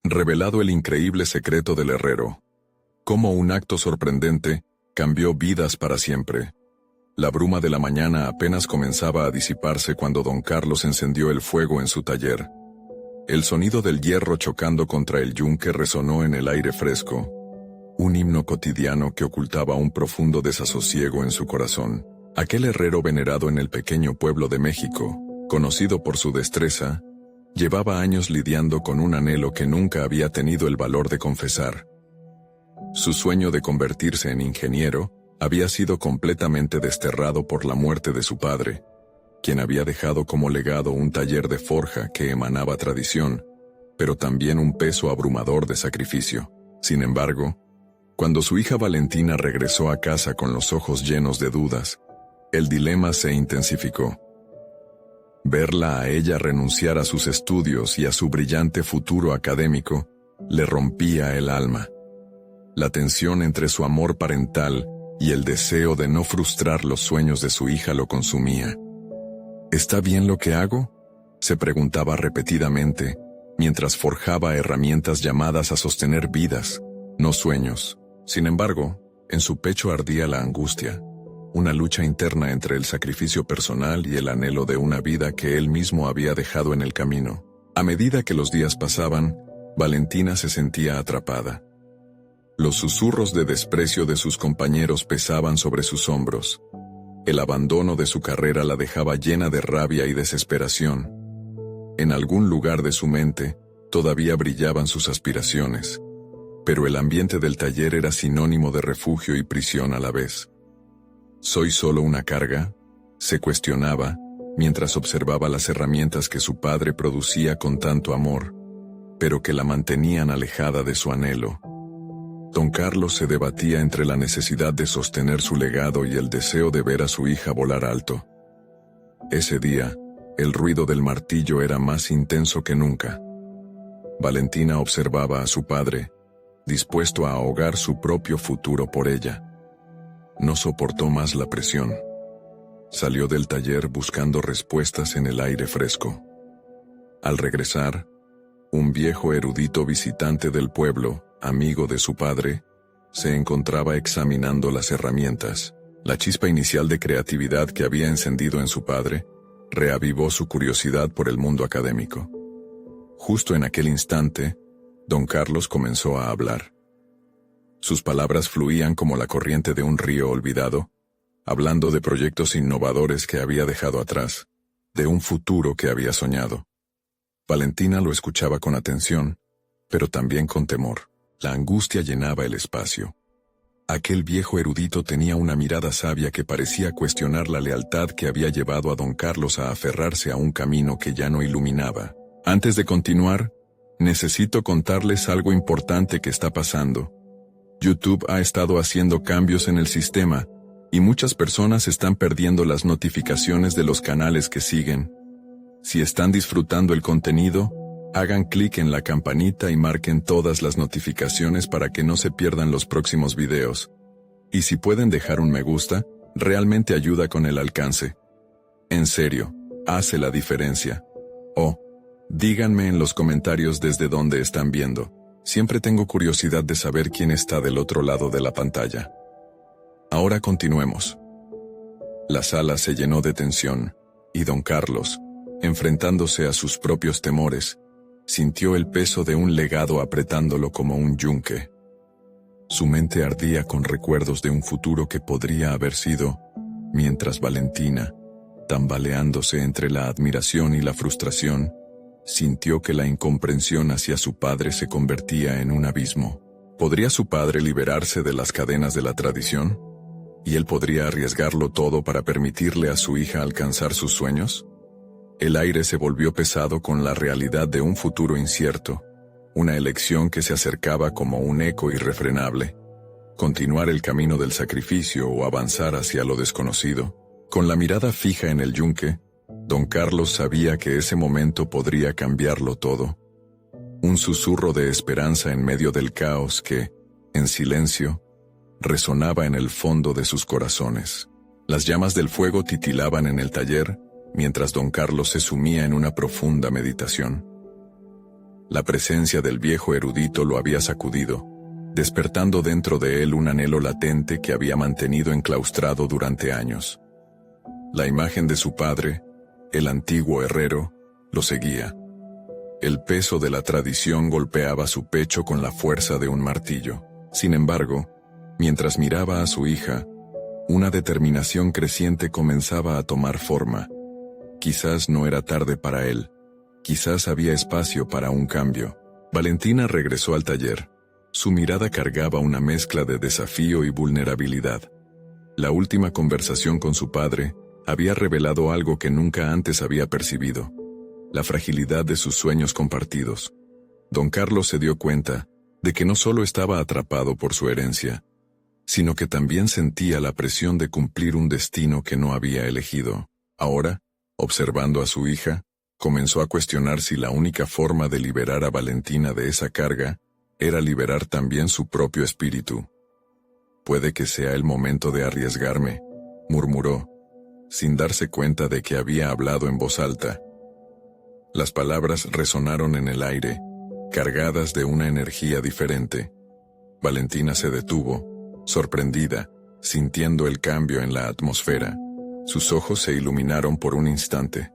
Revelado el increíble secreto del herrero. Cómo un acto sorprendente cambió vidas para siempre. La bruma de la mañana apenas comenzaba a disiparse cuando don Carlos encendió el fuego en su taller. El sonido del hierro chocando contra el yunque resonó en el aire fresco, un himno cotidiano que ocultaba un profundo desasosiego en su corazón. Aquel herrero venerado en el pequeño pueblo de México, conocido por su destreza, llevaba años lidiando con un anhelo que nunca había tenido el valor de confesar. Su sueño de convertirse en ingeniero había sido completamente desterrado por la muerte de su padre, quien había dejado como legado un taller de forja que emanaba tradición, pero también un peso abrumador de sacrificio. Sin embargo, cuando su hija Valentina regresó a casa con los ojos llenos de dudas, el dilema se intensificó. Verla a ella renunciar a sus estudios y a su brillante futuro académico le rompía el alma. La tensión entre su amor parental y el deseo de no frustrar los sueños de su hija lo consumía. ¿Está bien lo que hago?, se preguntaba repetidamente, mientras forjaba herramientas llamadas a sostener vidas, no sueños. Sin embargo, en su pecho ardía la angustia, una lucha interna entre el sacrificio personal y el anhelo de una vida que él mismo había dejado en el camino. A medida que los días pasaban, Valentina se sentía atrapada. Los susurros de desprecio de sus compañeros pesaban sobre sus hombros. El abandono de su carrera la dejaba llena de rabia y desesperación. En algún lugar de su mente, todavía brillaban sus aspiraciones, pero el ambiente del taller era sinónimo de refugio y prisión a la vez. ¿Soy solo una carga?, se cuestionaba, mientras observaba las herramientas que su padre producía con tanto amor, pero que la mantenían alejada de su anhelo. Don Carlos se debatía entre la necesidad de sostener su legado y el deseo de ver a su hija volar alto. Ese día, el ruido del martillo era más intenso que nunca. Valentina observaba a su padre, dispuesto a ahogar su propio futuro por ella. No soportó más la presión. Salió del taller buscando respuestas en el aire fresco. Al regresar, un viejo erudito visitante del pueblo, amigo de su padre, se encontraba examinando las herramientas. La chispa inicial de creatividad que había encendido en su padre reavivó su curiosidad por el mundo académico. Justo en aquel instante, don Carlos comenzó a hablar. Sus palabras fluían como la corriente de un río olvidado, hablando de proyectos innovadores que había dejado atrás, de un futuro que había soñado. Valentina lo escuchaba con atención, pero también con temor. La angustia llenaba el espacio. Aquel viejo erudito tenía una mirada sabia que parecía cuestionar la lealtad que había llevado a don Carlos a aferrarse a un camino que ya no iluminaba. Antes de continuar, necesito contarles algo importante que está pasando. YouTube ha estado haciendo cambios en el sistema, y muchas personas están perdiendo las notificaciones de los canales que siguen. Si están disfrutando el contenido, hagan clic en la campanita y marquen todas las notificaciones para que no se pierdan los próximos videos. Y si pueden dejar un me gusta, realmente ayuda con el alcance. En serio, hace la diferencia. Díganme en los comentarios desde dónde están viendo. Siempre tengo curiosidad de saber quién está del otro lado de la pantalla. Ahora continuemos. La sala se llenó de tensión, y don Carlos, enfrentándose a sus propios temores, sintió el peso de un legado apretándolo como un yunque. Su mente ardía con recuerdos de un futuro que podría haber sido, mientras Valentina, tambaleándose entre la admiración y la frustración, sintió que la incomprensión hacia su padre se convertía en un abismo. ¿Podría su padre liberarse de las cadenas de la tradición? ¿Y él podría arriesgarlo todo para permitirle a su hija alcanzar sus sueños? El aire se volvió pesado con la realidad de un futuro incierto, una elección que se acercaba como un eco irrefrenable. Continuar el camino del sacrificio o avanzar hacia lo desconocido. Con la mirada fija en el yunque, don Carlos sabía que ese momento podría cambiarlo todo. Un susurro de esperanza en medio del caos que, en silencio, resonaba en el fondo de sus corazones. Las llamas del fuego titilaban en el taller, mientras don Carlos se sumía en una profunda meditación. La presencia del viejo erudito lo había sacudido, despertando dentro de él un anhelo latente que había mantenido enclaustrado durante años. La imagen de su padre, el antiguo herrero, lo seguía. El peso de la tradición golpeaba su pecho con la fuerza de un martillo. Sin embargo, mientras miraba a su hija, una determinación creciente comenzaba a tomar forma. Quizás no era tarde para él. Quizás había espacio para un cambio. Valentina regresó al taller. Su mirada cargaba una mezcla de desafío y vulnerabilidad. La última conversación con su padre había revelado algo que nunca antes había percibido: la fragilidad de sus sueños compartidos. Don Carlos se dio cuenta de que no solo estaba atrapado por su herencia, sino que también sentía la presión de cumplir un destino que no había elegido. Ahora, observando a su hija, comenzó a cuestionar si la única forma de liberar a Valentina de esa carga era liberar también su propio espíritu. «Puede que sea el momento de arriesgarme», murmuró, sin darse cuenta de que había hablado en voz alta. Las palabras resonaron en el aire, cargadas de una energía diferente. Valentina se detuvo, sorprendida, sintiendo el cambio en la atmósfera. Sus ojos se iluminaron por un instante.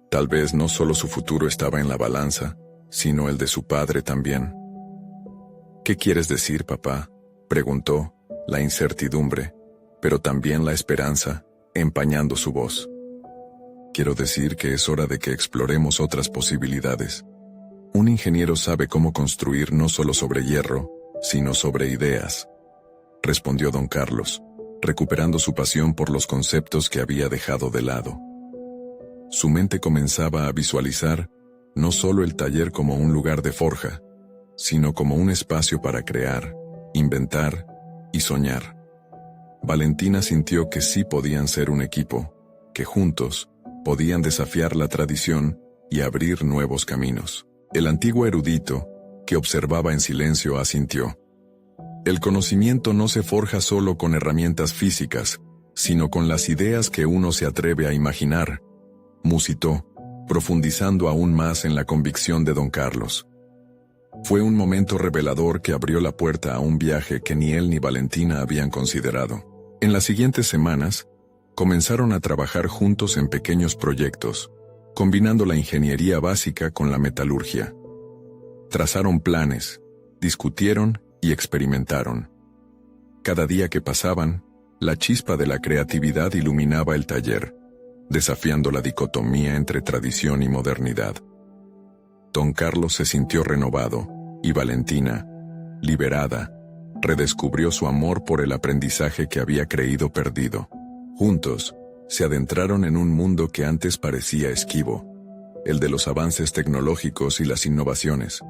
Tal vez no solo su futuro estaba en la balanza, sino el de su padre también. «¿Qué quieres decir, papá?», preguntó, la incertidumbre, pero también la esperanza, empañando su voz. «Quiero decir que es hora de que exploremos otras posibilidades. Un ingeniero sabe cómo construir no solo sobre hierro, sino sobre ideas», respondió don Carlos, recuperando su pasión por los conceptos que había dejado de lado. Su mente comenzaba a visualizar no solo el taller como un lugar de forja, sino como un espacio para crear, inventar y soñar. Valentina sintió que sí podían ser un equipo, que juntos podían desafiar la tradición y abrir nuevos caminos. El antiguo erudito, que observaba en silencio, asintió. «El conocimiento no se forja solo con herramientas físicas, sino con las ideas que uno se atreve a imaginar», musitó, profundizando aún más en la convicción de don Carlos. Fue un momento revelador que abrió la puerta a un viaje que ni él ni Valentina habían considerado. En las siguientes semanas, comenzaron a trabajar juntos en pequeños proyectos, combinando la ingeniería básica con la metalurgia. Trazaron planes, discutieron y experimentaron. Cada día que pasaban, la chispa de la creatividad iluminaba el taller, desafiando la dicotomía entre tradición y modernidad. Don Carlos se sintió renovado, y Valentina, liberada, redescubrió su amor por el aprendizaje que había creído perdido. Juntos, se adentraron en un mundo que antes parecía esquivo, el de los avances tecnológicos y las innovaciones.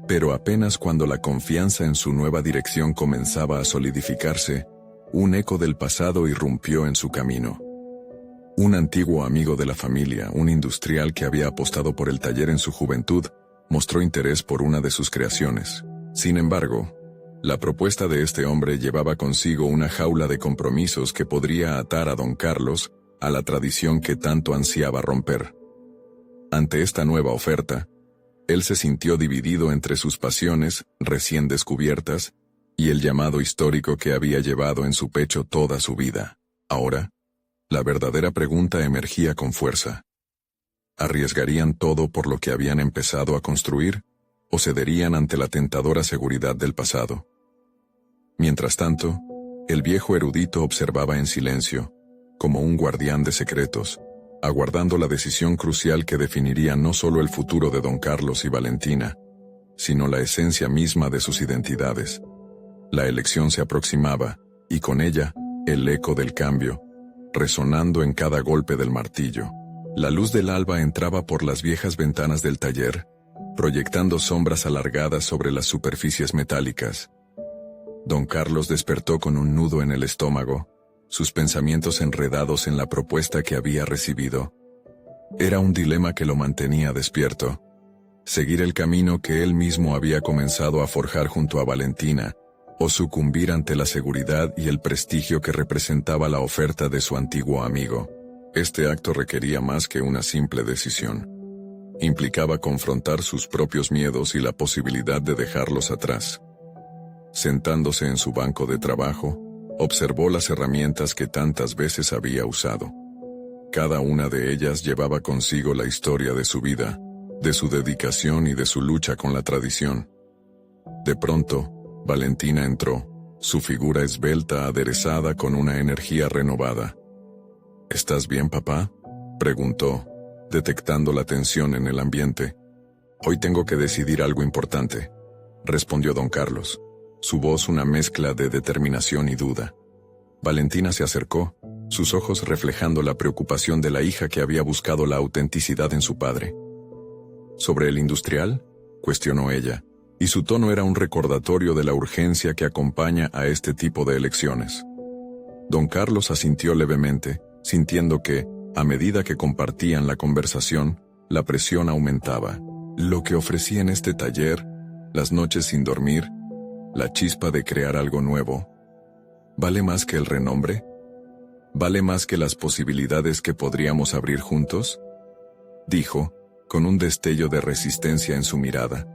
Pero apenas cuando la confianza en su nueva dirección comenzaba a solidificarse, un eco del pasado irrumpió en su camino. Un antiguo amigo de la familia, un industrial que había apostado por el taller en su juventud, mostró interés por una de sus creaciones. Sin embargo, la propuesta de este hombre llevaba consigo una jaula de compromisos que podría atar a don Carlos a la tradición que tanto ansiaba romper. Ante esta nueva oferta, él se sintió dividido entre sus pasiones recién descubiertas y el llamado histórico que había llevado en su pecho toda su vida. Ahora, la verdadera pregunta emergía con fuerza. ¿Arriesgarían todo por lo que habían empezado a construir, o cederían ante la tentadora seguridad del pasado? Mientras tanto, el viejo erudito observaba en silencio, como un guardián de secretos, aguardando la decisión crucial que definiría no solo el futuro de don Carlos y Valentina, sino la esencia misma de sus identidades. La elección se aproximaba, y con ella, el eco del cambio, resonando en cada golpe del martillo. La luz del alba entraba por las viejas ventanas del taller, proyectando sombras alargadas sobre las superficies metálicas. Don Carlos despertó con un nudo en el estómago, sus pensamientos enredados en la propuesta que había recibido. Era un dilema que lo mantenía despierto: seguir el camino que él mismo había comenzado a forjar junto a Valentina, o sucumbir ante la seguridad y el prestigio que representaba la oferta de su antiguo amigo. Este acto requería más que una simple decisión. Implicaba confrontar sus propios miedos y la posibilidad de dejarlos atrás. Sentándose en su banco de trabajo, observó las herramientas que tantas veces había usado. Cada una de ellas llevaba consigo la historia de su vida, de su dedicación y de su lucha con la tradición. De pronto, Valentina entró, su figura esbelta aderezada con una energía renovada. ¿Estás bien, papá?, preguntó, detectando la tensión en el ambiente. Hoy tengo que decidir algo importante, respondió don Carlos, su voz una mezcla de determinación y duda. Valentina se acercó, sus ojos reflejando la preocupación de la hija que había buscado la autenticidad en su padre. ¿Sobre el industrial?, cuestionó ella, y su tono era un recordatorio de la urgencia que acompaña a este tipo de elecciones. Don Carlos asintió levemente, sintiendo que, a medida que compartían la conversación, la presión aumentaba. Lo que ofrecía en este taller, las noches sin dormir, la chispa de crear algo nuevo, ¿vale más que el renombre? ¿Vale más que las posibilidades que podríamos abrir juntos?, dijo, con un destello de resistencia en su mirada.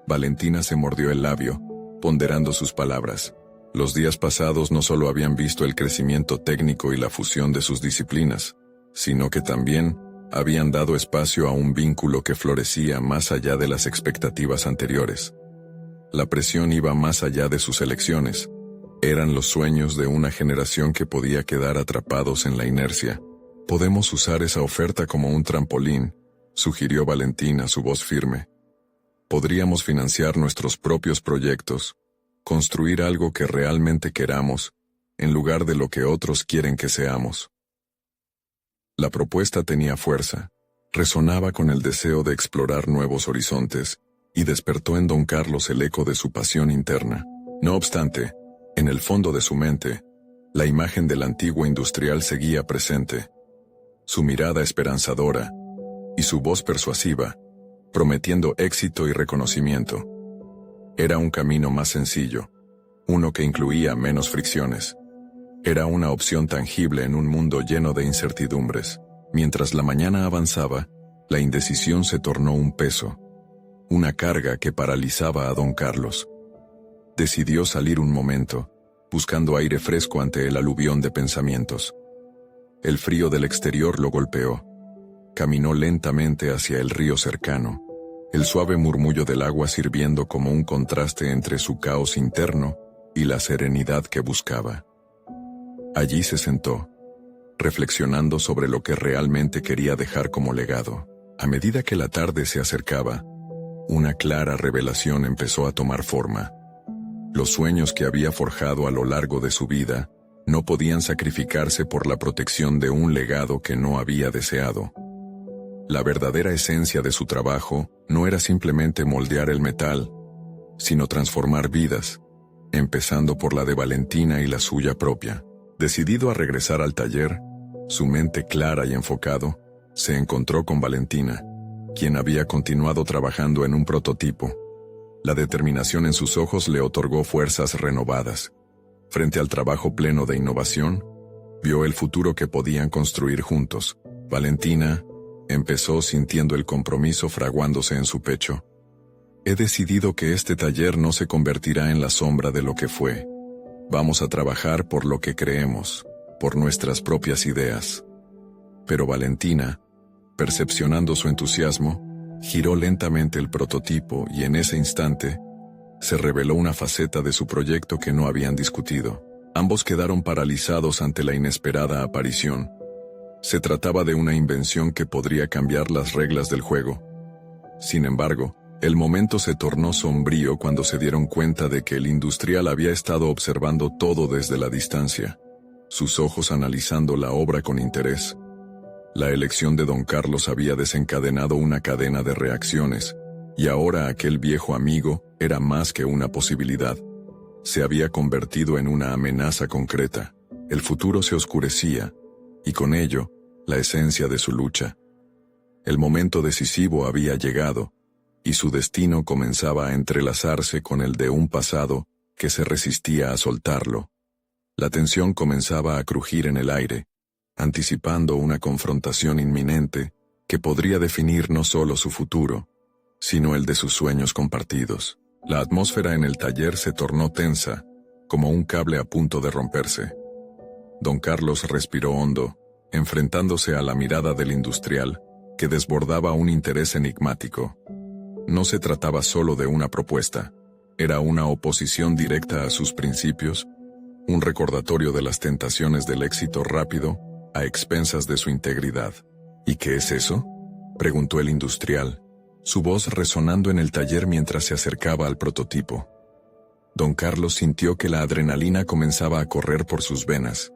Valentina se mordió el labio, ponderando sus palabras. Los días pasados no solo habían visto el crecimiento técnico y la fusión de sus disciplinas, sino que también habían dado espacio a un vínculo que florecía más allá de las expectativas anteriores. La presión iba más allá de sus elecciones. Eran los sueños de una generación que podía quedar atrapados en la inercia. «Podemos usar esa oferta como un trampolín», sugirió Valentina, su voz firme. «Podríamos financiar nuestros propios proyectos, construir algo que realmente queramos, en lugar de lo que otros quieren que seamos». La propuesta tenía fuerza, resonaba con el deseo de explorar nuevos horizontes, y despertó en don Carlos el eco de su pasión interna. No obstante, en el fondo de su mente, la imagen del antiguo industrial seguía presente. Su mirada esperanzadora, y su voz persuasiva, prometiendo éxito y reconocimiento. Era un camino más sencillo, uno que incluía menos fricciones. Era una opción tangible en un mundo lleno de incertidumbres. Mientras la mañana avanzaba, la indecisión se tornó un peso, una carga que paralizaba a don Carlos. Decidió salir un momento, buscando aire fresco ante el aluvión de pensamientos. El frío del exterior lo golpeó. Caminó lentamente hacia el río cercano, el suave murmullo del agua sirviendo como un contraste entre su caos interno y la serenidad que buscaba. Allí se sentó, reflexionando sobre lo que realmente quería dejar como legado. A medida que la tarde se acercaba, una clara revelación empezó a tomar forma. Los sueños que había forjado a lo largo de su vida no podían sacrificarse por la protección de un legado que no había deseado. La verdadera esencia de su trabajo no era simplemente moldear el metal, sino transformar vidas, empezando por la de Valentina y la suya propia. Decidido a regresar al taller, su mente clara y enfocado, se encontró con Valentina, quien había continuado trabajando en un prototipo. La determinación en sus ojos le otorgó fuerzas renovadas. Frente al trabajo pleno de innovación, vio el futuro que podían construir juntos. Valentina empezó sintiendo el compromiso fraguándose en su pecho. He decidido que este taller no se convertirá en la sombra de lo que fue. Vamos a trabajar por lo que creemos, por nuestras propias ideas. Pero Valentina, percepcionando su entusiasmo, giró lentamente el prototipo y en ese instante, se reveló una faceta de su proyecto que no habían discutido. Ambos quedaron paralizados ante la inesperada aparición. Se trataba de una invención que podría cambiar las reglas del juego. Sin embargo, el momento se tornó sombrío cuando se dieron cuenta de que el industrial había estado observando todo desde la distancia, sus ojos analizando la obra con interés. La elección de don Carlos había desencadenado una cadena de reacciones, y ahora aquel viejo amigo era más que una posibilidad. Se había convertido en una amenaza concreta. El futuro se oscurecía, y con ello, la esencia de su lucha. El momento decisivo había llegado, y su destino comenzaba a entrelazarse con el de un pasado que se resistía a soltarlo. La tensión comenzaba a crujir en el aire, anticipando una confrontación inminente que podría definir no solo su futuro, sino el de sus sueños compartidos. La atmósfera en el taller se tornó tensa, como un cable a punto de romperse. Don Carlos respiró hondo, enfrentándose a la mirada del industrial, que desbordaba un interés enigmático. No se trataba solo de una propuesta, era una oposición directa a sus principios, un recordatorio de las tentaciones del éxito rápido, a expensas de su integridad. ¿Y qué es eso?, preguntó el industrial, su voz resonando en el taller mientras se acercaba al prototipo. Don Carlos sintió que la adrenalina comenzaba a correr por sus venas,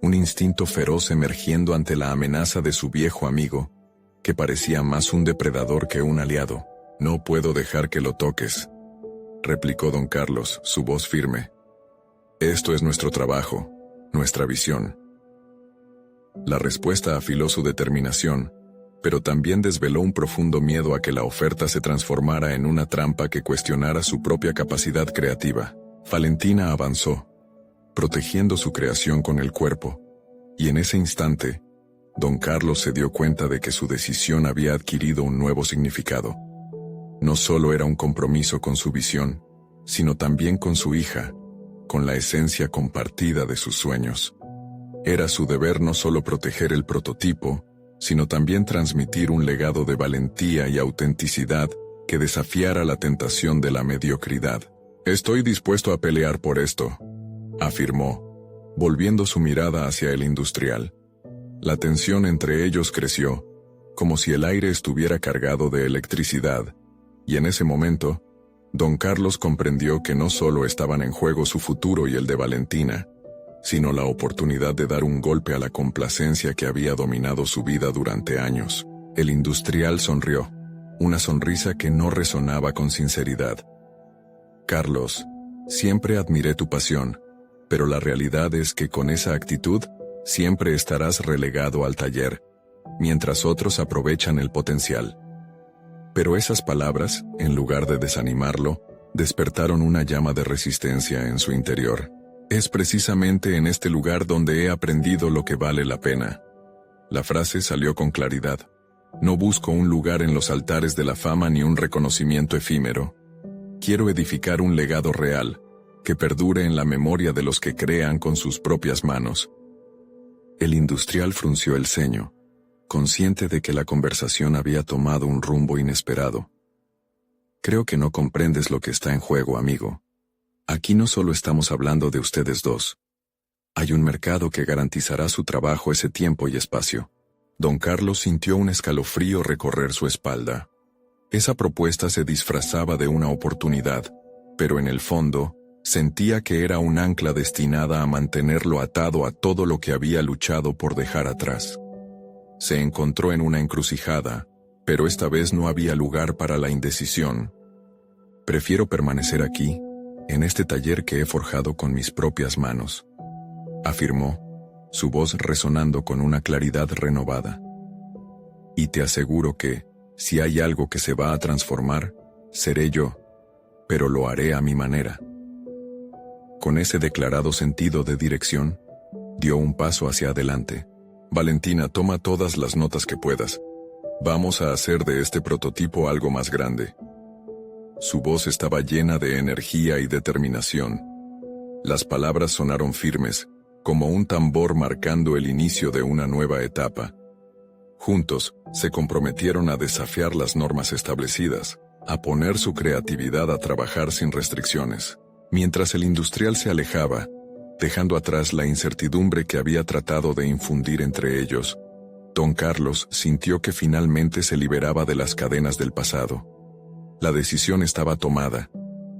un instinto feroz emergiendo ante la amenaza de su viejo amigo, que parecía más un depredador que un aliado. «No puedo dejar que lo toques», replicó don Carlos, su voz firme. «Esto es nuestro trabajo, nuestra visión». La respuesta afiló su determinación, pero también desveló un profundo miedo a que la oferta se transformara en una trampa que cuestionara su propia capacidad creativa. Valentina avanzó, protegiendo su creación con el cuerpo, y en ese instante, don Carlos se dio cuenta de que su decisión había adquirido un nuevo significado. No solo era un compromiso con su visión, sino también con su hija, con la esencia compartida de sus sueños. Era su deber no solo proteger el prototipo, sino también transmitir un legado de valentía y autenticidad que desafiara la tentación de la mediocridad. «Estoy dispuesto a pelear por esto», afirmó, volviendo su mirada hacia el industrial. La tensión entre ellos creció, como si el aire estuviera cargado de electricidad, y en ese momento, don Carlos comprendió que no solo estaban en juego su futuro y el de Valentina, sino la oportunidad de dar un golpe a la complacencia que había dominado su vida durante años. El industrial sonrió, una sonrisa que no resonaba con sinceridad. «Carlos, siempre admiré tu pasión, pero la realidad es que con esa actitud, siempre estarás relegado al taller, mientras otros aprovechan el potencial». Pero esas palabras, en lugar de desanimarlo, despertaron una llama de resistencia en su interior. «Es precisamente en este lugar donde he aprendido lo que vale la pena». La frase salió con claridad. «No busco un lugar en los altares de la fama ni un reconocimiento efímero. Quiero edificar un legado real, que perdure en la memoria de los que crean con sus propias manos». El industrial frunció el ceño, consciente de que la conversación había tomado un rumbo inesperado. «Creo que no comprendes lo que está en juego, amigo. Aquí no solo estamos hablando de ustedes dos. Hay un mercado que garantizará su trabajo ese tiempo y espacio». Don Carlos sintió un escalofrío recorrer su espalda. Esa propuesta se disfrazaba de una oportunidad, pero en el fondo, sentía que era un ancla destinada a mantenerlo atado a todo lo que había luchado por dejar atrás. Se encontró en una encrucijada, pero esta vez no había lugar para la indecisión. «Prefiero permanecer aquí, en este taller que he forjado con mis propias manos», afirmó, su voz resonando con una claridad renovada. «Y te aseguro que, si hay algo que se va a transformar, seré yo, pero lo haré a mi manera». Con ese declarado sentido de dirección, dio un paso hacia adelante. «Valentina, toma todas las notas que puedas. Vamos a hacer de este prototipo algo más grande». Su voz estaba llena de energía y determinación. Las palabras sonaron firmes, como un tambor marcando el inicio de una nueva etapa. Juntos, se comprometieron a desafiar las normas establecidas, a poner su creatividad a trabajar sin restricciones. Mientras el industrial se alejaba, dejando atrás la incertidumbre que había tratado de infundir entre ellos, don Carlos sintió que finalmente se liberaba de las cadenas del pasado. La decisión estaba tomada,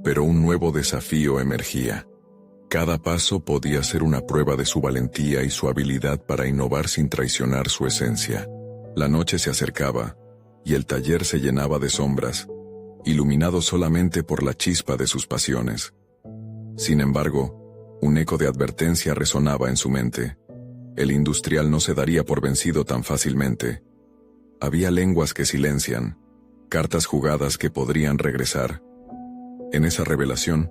pero un nuevo desafío emergía. Cada paso podía ser una prueba de su valentía y su habilidad para innovar sin traicionar su esencia. La noche se acercaba, y el taller se llenaba de sombras, iluminado solamente por la chispa de sus pasiones. Sin embargo, un eco de advertencia resonaba en su mente. El industrial no se daría por vencido tan fácilmente. Había lenguas que silencian, cartas jugadas que podrían regresar. En esa revelación,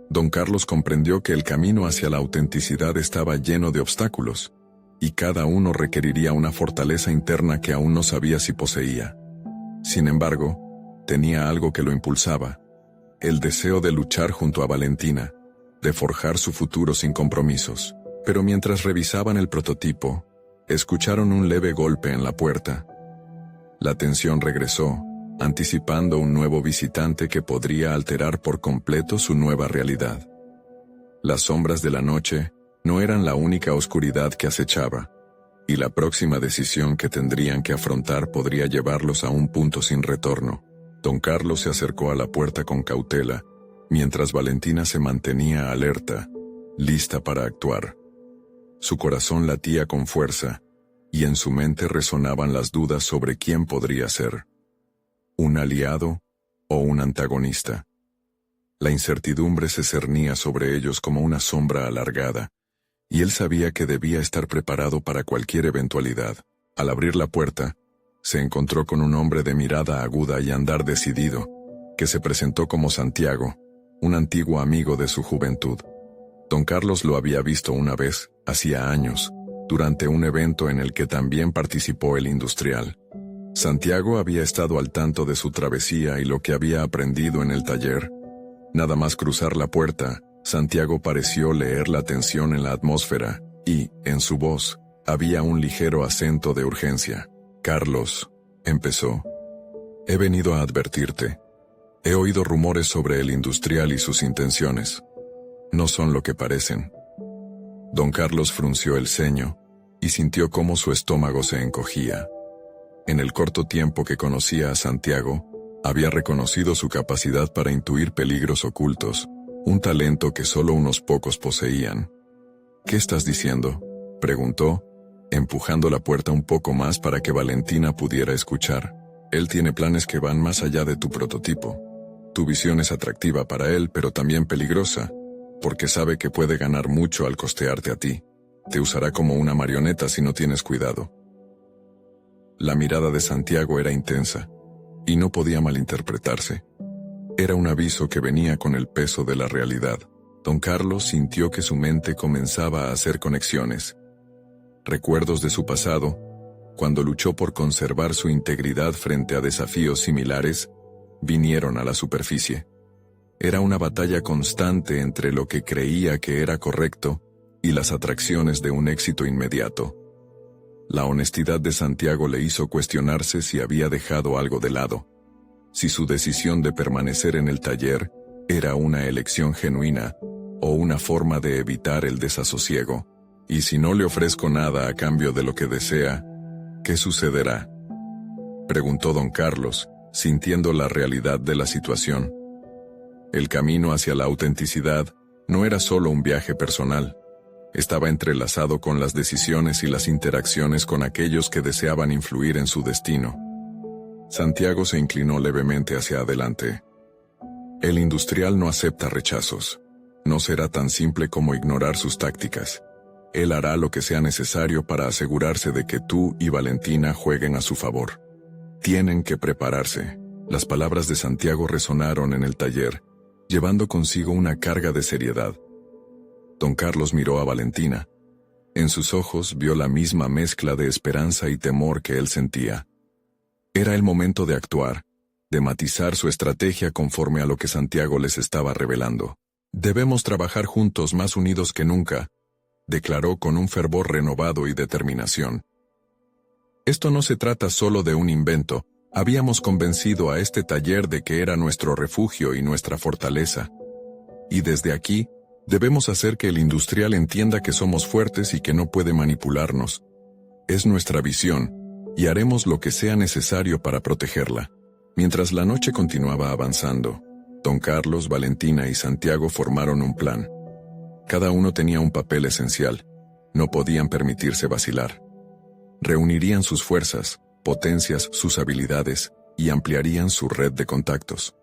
don Carlos comprendió que el camino hacia la autenticidad estaba lleno de obstáculos, y cada uno requeriría una fortaleza interna que aún no sabía si poseía. Sin embargo, tenía algo que lo impulsaba: el deseo de luchar junto a Valentina, de forjar su futuro sin compromisos. Pero mientras revisaban el prototipo, escucharon un leve golpe en la puerta. La tensión regresó, anticipando un nuevo visitante que podría alterar por completo su nueva realidad. Las sombras de la noche no eran la única oscuridad que acechaba, y la próxima decisión que tendrían que afrontar podría llevarlos a un punto sin retorno. Don Carlos se acercó a la puerta con cautela, mientras Valentina se mantenía alerta, lista para actuar. Su corazón latía con fuerza, y en su mente resonaban las dudas sobre quién podría ser: ¿un aliado o un antagonista? La incertidumbre se cernía sobre ellos como una sombra alargada, y él sabía que debía estar preparado para cualquier eventualidad. Al abrir la puerta, se encontró con un hombre de mirada aguda y andar decidido, que se presentó como Santiago, un antiguo amigo de su juventud. Don Carlos lo había visto una vez, hacía años, durante un evento en el que también participó el industrial. Santiago había estado al tanto de su travesía y lo que había aprendido en el taller. Nada más cruzar la puerta, Santiago pareció leer la tensión en la atmósfera, y, en su voz, había un ligero acento de urgencia. «Carlos», empezó, «he venido a advertirte. He oído rumores sobre el industrial y sus intenciones. No son lo que parecen». Don Carlos frunció el ceño, y sintió cómo su estómago se encogía. En el corto tiempo que conocía a Santiago, había reconocido su capacidad para intuir peligros ocultos, un talento que solo unos pocos poseían. «¿Qué estás diciendo?», preguntó, empujando la puerta un poco más para que Valentina pudiera escuchar. «Él tiene planes que van más allá de tu prototipo. Tu visión es atractiva para él, pero también peligrosa, porque sabe que puede ganar mucho al costearte a ti. Te usará como una marioneta si no tienes cuidado». La mirada de Santiago era intensa, y no podía malinterpretarse. Era un aviso que venía con el peso de la realidad. Don Carlos sintió que su mente comenzaba a hacer conexiones. Recuerdos de su pasado, cuando luchó por conservar su integridad frente a desafíos similares, vinieron a la superficie. Era una batalla constante entre lo que creía que era correcto y las atracciones de un éxito inmediato. La honestidad de Santiago le hizo cuestionarse si había dejado algo de lado, si su decisión de permanecer en el taller era una elección genuina o una forma de evitar el desasosiego. «Y si no le ofrezco nada a cambio de lo que desea, ¿qué sucederá?», preguntó don Carlos, sintiendo la realidad de la situación. El camino hacia la autenticidad no era solo un viaje personal. Estaba entrelazado con las decisiones y las interacciones con aquellos que deseaban influir en su destino. Santiago se inclinó levemente hacia adelante. «El industrial no acepta rechazos. No será tan simple como ignorar sus tácticas. Él hará lo que sea necesario para asegurarse de que tú y Valentina jueguen a su favor. Tienen que prepararse». Las palabras de Santiago resonaron en el taller, llevando consigo una carga de seriedad. Don Carlos miró a Valentina. En sus ojos vio la misma mezcla de esperanza y temor que él sentía. Era el momento de actuar, de matizar su estrategia conforme a lo que Santiago les estaba revelando. «Debemos trabajar juntos más unidos que nunca», declaró con un fervor renovado y determinación. «Esto no se trata solo de un invento. Habíamos convencido a este taller de que era nuestro refugio y nuestra fortaleza. Y desde aquí, debemos hacer que el industrial entienda que somos fuertes y que no puede manipularnos. Es nuestra visión, y haremos lo que sea necesario para protegerla». Mientras la noche continuaba avanzando, don Carlos, Valentina y Santiago formaron un plan. Cada uno tenía un papel esencial. No podían permitirse vacilar. Reunirían sus fuerzas, potencias sus habilidades y ampliarían su red de contactos.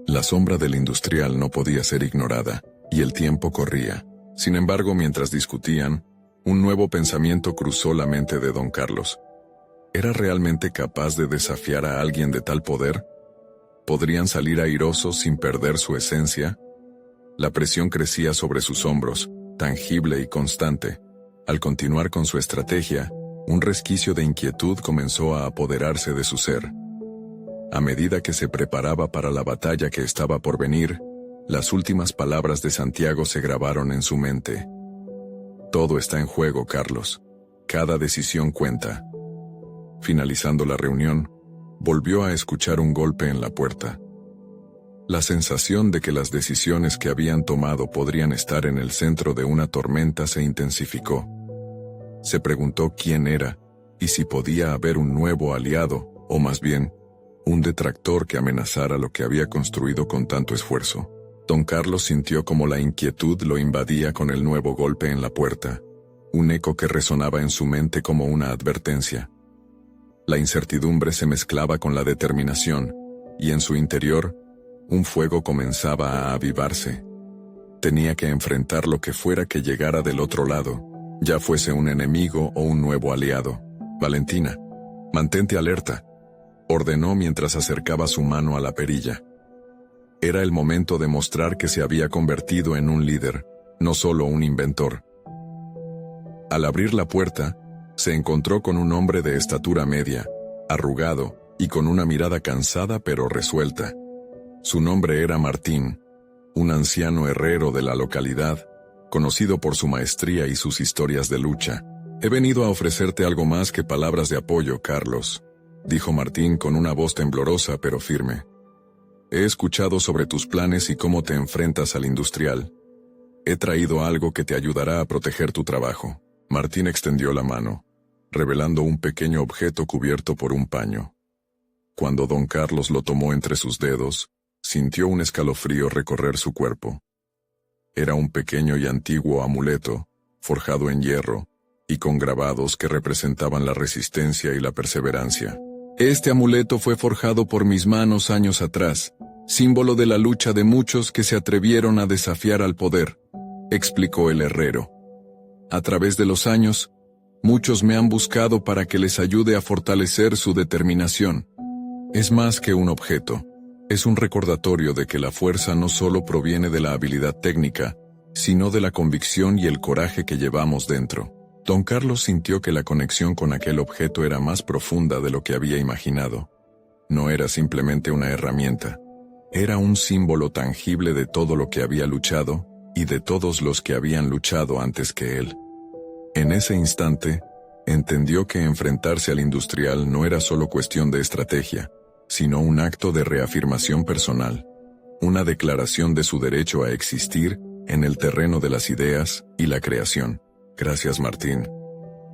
La sombra del industrial no podía ser ignorada, y el tiempo corría. Sin embargo, mientras discutían, un nuevo pensamiento cruzó la mente de don Carlos. ¿Era realmente capaz de desafiar a alguien de tal poder? ¿Podrían salir airosos sin perder su esencia? La presión crecía sobre sus hombros, tangible y constante. Al continuar con su estrategia, un resquicio de inquietud comenzó a apoderarse de su ser. A medida que se preparaba para la batalla que estaba por venir, las últimas palabras de Santiago se grabaron en su mente. Todo está en juego, Carlos. Cada decisión cuenta. Finalizando la reunión, volvió a escuchar un golpe en la puerta. La sensación de que las decisiones que habían tomado podrían estar en el centro de una tormenta se intensificó. Se preguntó quién era, y si podía haber un nuevo aliado, o más bien, un detractor que amenazara lo que había construido con tanto esfuerzo. Don Carlos sintió como la inquietud lo invadía con el nuevo golpe en la puerta, un eco que resonaba en su mente como una advertencia. La incertidumbre se mezclaba con la determinación, y en su interior, un fuego comenzaba a avivarse. Tenía que enfrentar lo que fuera que llegara del otro lado, ya fuese un enemigo o un nuevo aliado. Valentina, mantente alerta, ordenó mientras acercaba su mano a la perilla. Era el momento de mostrar que se había convertido en un líder, no solo un inventor. Al abrir la puerta, se encontró con un hombre de estatura media, arrugado, y con una mirada cansada pero resuelta. Su nombre era Martín, un anciano herrero de la localidad, conocido por su maestría y sus historias de lucha. He venido a ofrecerte algo más que palabras de apoyo, Carlos, dijo Martín con una voz temblorosa pero firme. He escuchado sobre tus planes y cómo te enfrentas al industrial. He traído algo que te ayudará a proteger tu trabajo. Martín extendió la mano, revelando un pequeño objeto cubierto por un paño. Cuando don Carlos lo tomó entre sus dedos, sintió un escalofrío recorrer su cuerpo. Era un pequeño y antiguo amuleto, forjado en hierro, y con grabados que representaban la resistencia y la perseverancia. Este amuleto fue forjado por mis manos años atrás, símbolo de la lucha de muchos que se atrevieron a desafiar al poder, explicó el herrero. A través de los años, muchos me han buscado para que les ayude a fortalecer su determinación. Es más que un objeto, es un recordatorio de que la fuerza no solo proviene de la habilidad técnica, sino de la convicción y el coraje que llevamos dentro. Don Carlos sintió que la conexión con aquel objeto era más profunda de lo que había imaginado. No era simplemente una herramienta, era un símbolo tangible de todo lo que había luchado, y de todos los que habían luchado antes que él. En ese instante, entendió que enfrentarse al industrial no era solo cuestión de estrategia, sino un acto de reafirmación personal, una declaración de su derecho a existir en el terreno de las ideas y la creación. Gracias, Martín.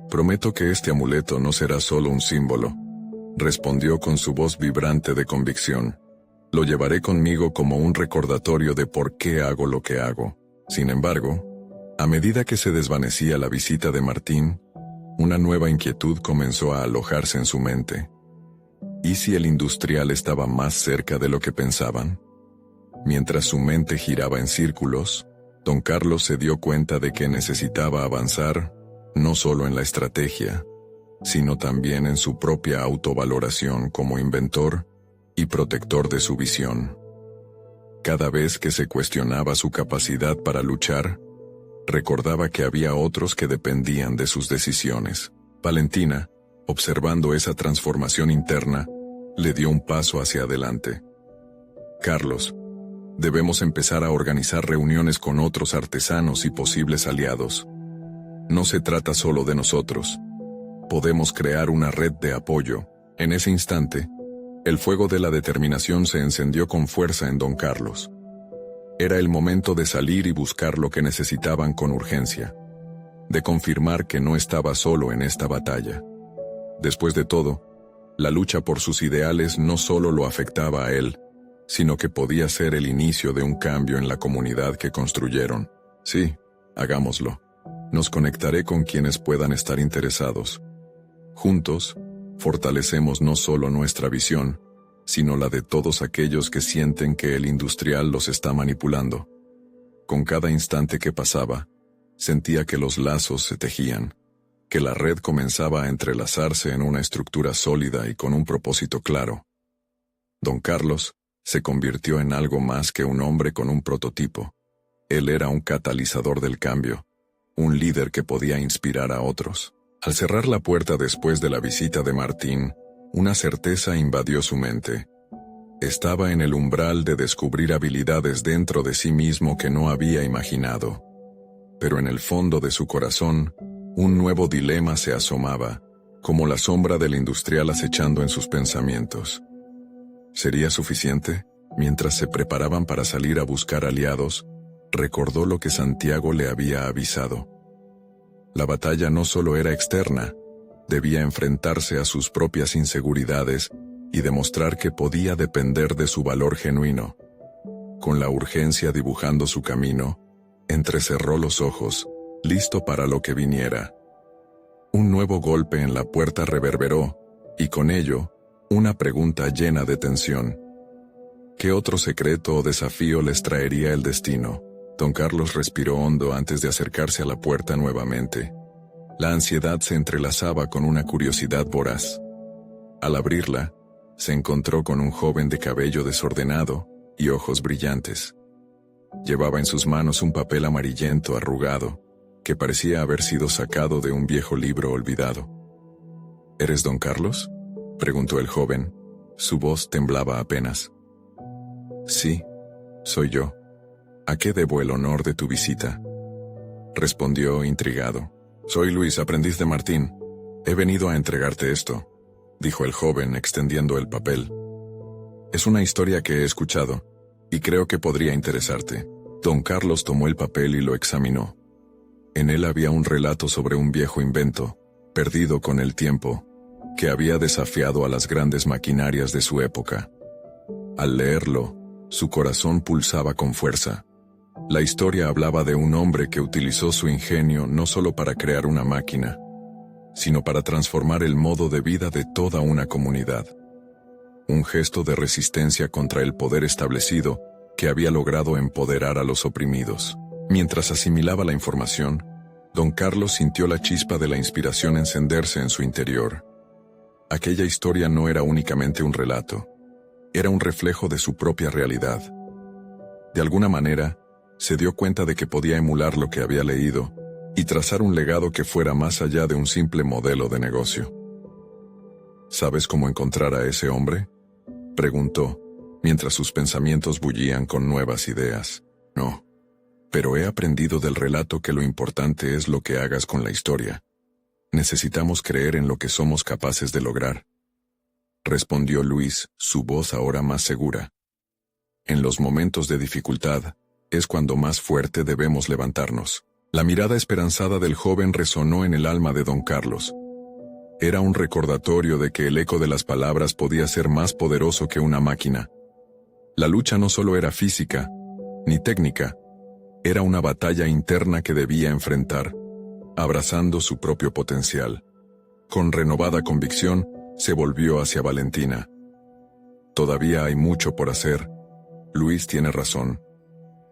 Prometo que este amuleto no será solo un símbolo, respondió con su voz vibrante de convicción. Lo llevaré conmigo como un recordatorio de por qué hago lo que hago. Sin embargo, a medida que se desvanecía la visita de Martín, una nueva inquietud comenzó a alojarse en su mente. ¿Y si el industrial estaba más cerca de lo que pensaban? Mientras su mente giraba en círculos, don Carlos se dio cuenta de que necesitaba avanzar, no solo en la estrategia, sino también en su propia autovaloración como inventor y protector de su visión. Cada vez que se cuestionaba su capacidad para luchar, recordaba que había otros que dependían de sus decisiones. Valentina, observando esa transformación interna, le dio un paso hacia adelante. Carlos, debemos empezar a organizar reuniones con otros artesanos y posibles aliados. No se trata solo de nosotros. Podemos crear una red de apoyo. En ese instante, el fuego de la determinación se encendió con fuerza en don Carlos. Era el momento de salir y buscar lo que necesitaban con urgencia, de confirmar que no estaba solo en esta batalla. Después de todo, la lucha por sus ideales no solo lo afectaba a él, sino que podía ser el inicio de un cambio en la comunidad que construyeron. Sí, hagámoslo. Nos conectaré con quienes puedan estar interesados. Juntos, fortalecemos no solo nuestra visión, sino la de todos aquellos que sienten que el industrial los está manipulando. Con cada instante que pasaba, sentía que los lazos se tejían, que la red comenzaba a entrelazarse en una estructura sólida y con un propósito claro. Don Carlos se convirtió en algo más que un hombre con un prototipo. Él era un catalizador del cambio, un líder que podía inspirar a otros. Al cerrar la puerta después de la visita de Martín, una certeza invadió su mente. Estaba en el umbral de descubrir habilidades dentro de sí mismo que no había imaginado. Pero en el fondo de su corazón, un nuevo dilema se asomaba, como la sombra del industrial acechando en sus pensamientos. ¿Sería suficiente? Mientras se preparaban para salir a buscar aliados, recordó lo que Santiago le había avisado. La batalla no solo era externa, debía enfrentarse a sus propias inseguridades y demostrar que podía depender de su valor genuino. Con la urgencia dibujando su camino, entrecerró los ojos, listo para lo que viniera. Un nuevo golpe en la puerta reverberó, y con ello, una pregunta llena de tensión. ¿Qué otro secreto o desafío les traería el destino? Don Carlos respiró hondo antes de acercarse a la puerta nuevamente. La ansiedad se entrelazaba con una curiosidad voraz. Al abrirla, se encontró con un joven de cabello desordenado y ojos brillantes. Llevaba en sus manos un papel amarillento arrugado, que parecía haber sido sacado de un viejo libro olvidado. ¿Eres don Carlos?, preguntó el joven. Su voz temblaba apenas. Sí, soy yo. ¿A qué debo el honor de tu visita?, respondió intrigado. Soy Luis, aprendiz de Martín. He venido a entregarte esto, dijo el joven extendiendo el papel. Es una historia que he escuchado, y creo que podría interesarte. Don Carlos tomó el papel y lo examinó. En él había un relato sobre un viejo invento, perdido con el tiempo, que había desafiado a las grandes maquinarias de su época. Al leerlo, su corazón pulsaba con fuerza. La historia hablaba de un hombre que utilizó su ingenio no solo para crear una máquina, sino para transformar el modo de vida de toda una comunidad. Un gesto de resistencia contra el poder establecido que había logrado empoderar a los oprimidos. Mientras asimilaba la información, don Carlos sintió la chispa de la inspiración encenderse en su interior. Aquella historia no era únicamente un relato, era un reflejo de su propia realidad. De alguna manera, se dio cuenta de que podía emular lo que había leído y trazar un legado que fuera más allá de un simple modelo de negocio. ¿Sabes cómo encontrar a ese hombre?, preguntó, mientras sus pensamientos bullían con nuevas ideas. No, pero he aprendido del relato que lo importante es lo que hagas con la historia. Necesitamos creer en lo que somos capaces de lograr, respondió Luis, su voz ahora más segura. En los momentos de dificultad, es cuando más fuerte debemos levantarnos. La mirada esperanzada del joven resonó en el alma de don Carlos. Era un recordatorio de que el eco de las palabras podía ser más poderoso que una máquina. La lucha no solo era física, ni técnica, era una batalla interna que debía enfrentar, abrazando su propio potencial. Con renovada convicción, se volvió hacia Valentina. Todavía hay mucho por hacer. Luis tiene razón.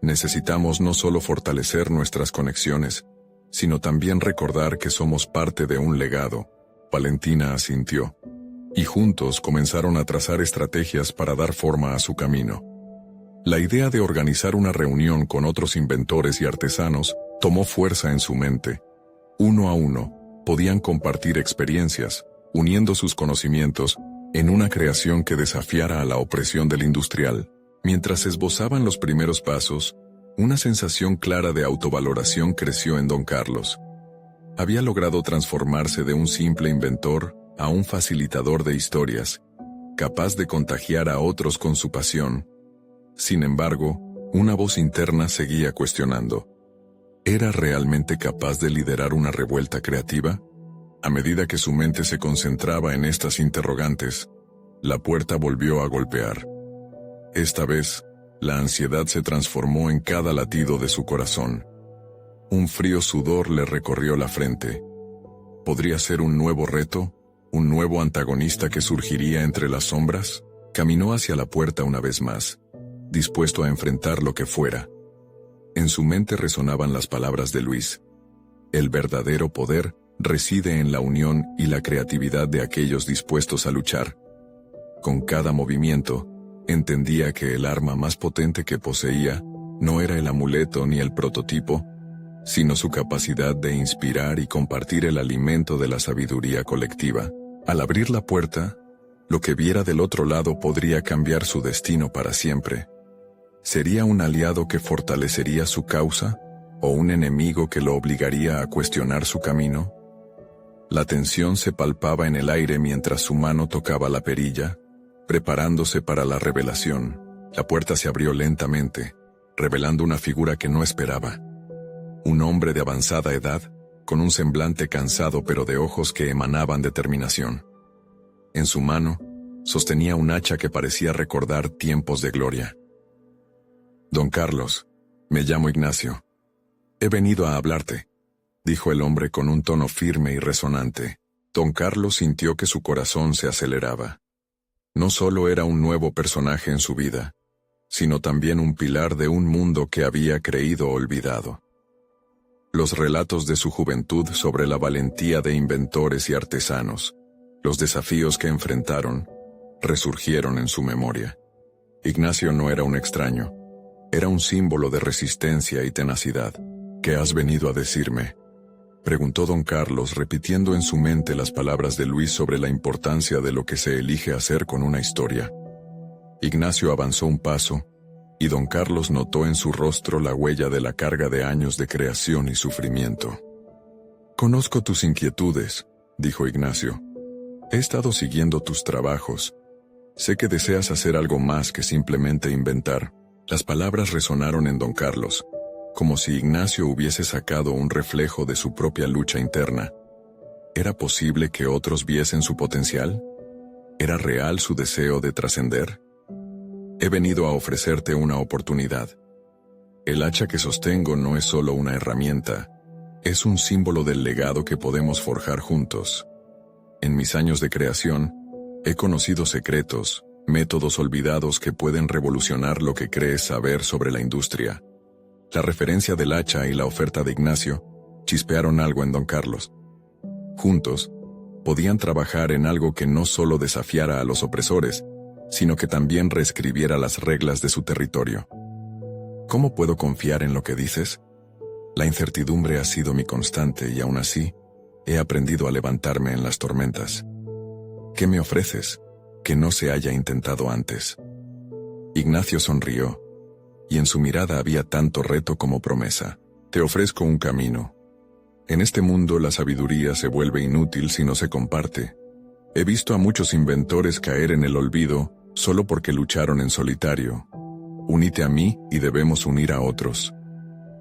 Necesitamos no solo fortalecer nuestras conexiones, sino también recordar que somos parte de un legado. Valentina asintió, y juntos comenzaron a trazar estrategias para dar forma a su camino. La idea de organizar una reunión con otros inventores y artesanos tomó fuerza en su mente. Uno a uno, podían compartir experiencias, uniendo sus conocimientos en una creación que desafiara a la opresión del industrial. Mientras esbozaban los primeros pasos, una sensación clara de autovaloración creció en don Carlos. Había logrado transformarse de un simple inventor a un facilitador de historias, capaz de contagiar a otros con su pasión. Sin embargo, una voz interna seguía cuestionando. ¿Era realmente capaz de liderar una revuelta creativa? A medida que su mente se concentraba en estas interrogantes, la puerta volvió a golpear. Esta vez, la ansiedad se transformó en cada latido de su corazón. Un frío sudor le recorrió la frente. ¿Podría ser un nuevo reto? ¿Un nuevo antagonista que surgiría entre las sombras? Caminó hacia la puerta una vez más, dispuesto a enfrentar lo que fuera. En su mente resonaban las palabras de Luis. El verdadero poder reside en la unión y la creatividad de aquellos dispuestos a luchar. Con cada movimiento, entendía que el arma más potente que poseía no era el amuleto ni el prototipo, sino su capacidad de inspirar y compartir el alimento de la sabiduría colectiva. Al abrir la puerta, lo que viera del otro lado podría cambiar su destino para siempre. ¿Sería un aliado que fortalecería su causa, o un enemigo que lo obligaría a cuestionar su camino? La tensión se palpaba en el aire mientras su mano tocaba la perilla, preparándose para la revelación. La puerta se abrió lentamente, revelando una figura que no esperaba. Un hombre de avanzada edad, con un semblante cansado pero de ojos que emanaban determinación. En su mano, sostenía un hacha que parecía recordar tiempos de gloria. «Don Carlos, me llamo Ignacio. He venido a hablarte», dijo el hombre con un tono firme y resonante. Don Carlos sintió que su corazón se aceleraba. No solo era un nuevo personaje en su vida, sino también un pilar de un mundo que había creído olvidado. Los relatos de su juventud sobre la valentía de inventores y artesanos, los desafíos que enfrentaron, resurgieron en su memoria. Ignacio no era un extraño, era un símbolo de resistencia y tenacidad. «¿Qué has venido a decirme?», preguntó don Carlos, repitiendo en su mente las palabras de Luis sobre la importancia de lo que se elige hacer con una historia. Ignacio avanzó un paso, y don Carlos notó en su rostro la huella de la carga de años de creación y sufrimiento. «Conozco tus inquietudes», dijo Ignacio. «He estado siguiendo tus trabajos. Sé que deseas hacer algo más que simplemente inventar». Las palabras resonaron en don Carlos, como si Ignacio hubiese sacado un reflejo de su propia lucha interna. ¿Era posible que otros viesen su potencial? ¿Era real su deseo de trascender? «He venido a ofrecerte una oportunidad. El hacha que sostengo no es solo una herramienta, es un símbolo del legado que podemos forjar juntos. En mis años de creación, he conocido secretos, métodos olvidados que pueden revolucionar lo que crees saber sobre la industria». La referencia del hacha y la oferta de Ignacio chispearon algo en don Carlos. Juntos, podían trabajar en algo que no solo desafiara a los opresores, sino que también reescribiera las reglas de su territorio. «¿Cómo puedo confiar en lo que dices? La incertidumbre ha sido mi constante y aún así, he aprendido a levantarme en las tormentas. ¿Qué me ofreces que no se haya intentado antes?» Ignacio sonrió, y en su mirada había tanto reto como promesa. «Te ofrezco un camino. En este mundo la sabiduría se vuelve inútil si no se comparte. He visto a muchos inventores caer en el olvido solo porque lucharon en solitario. Únete a mí y debemos unir a otros.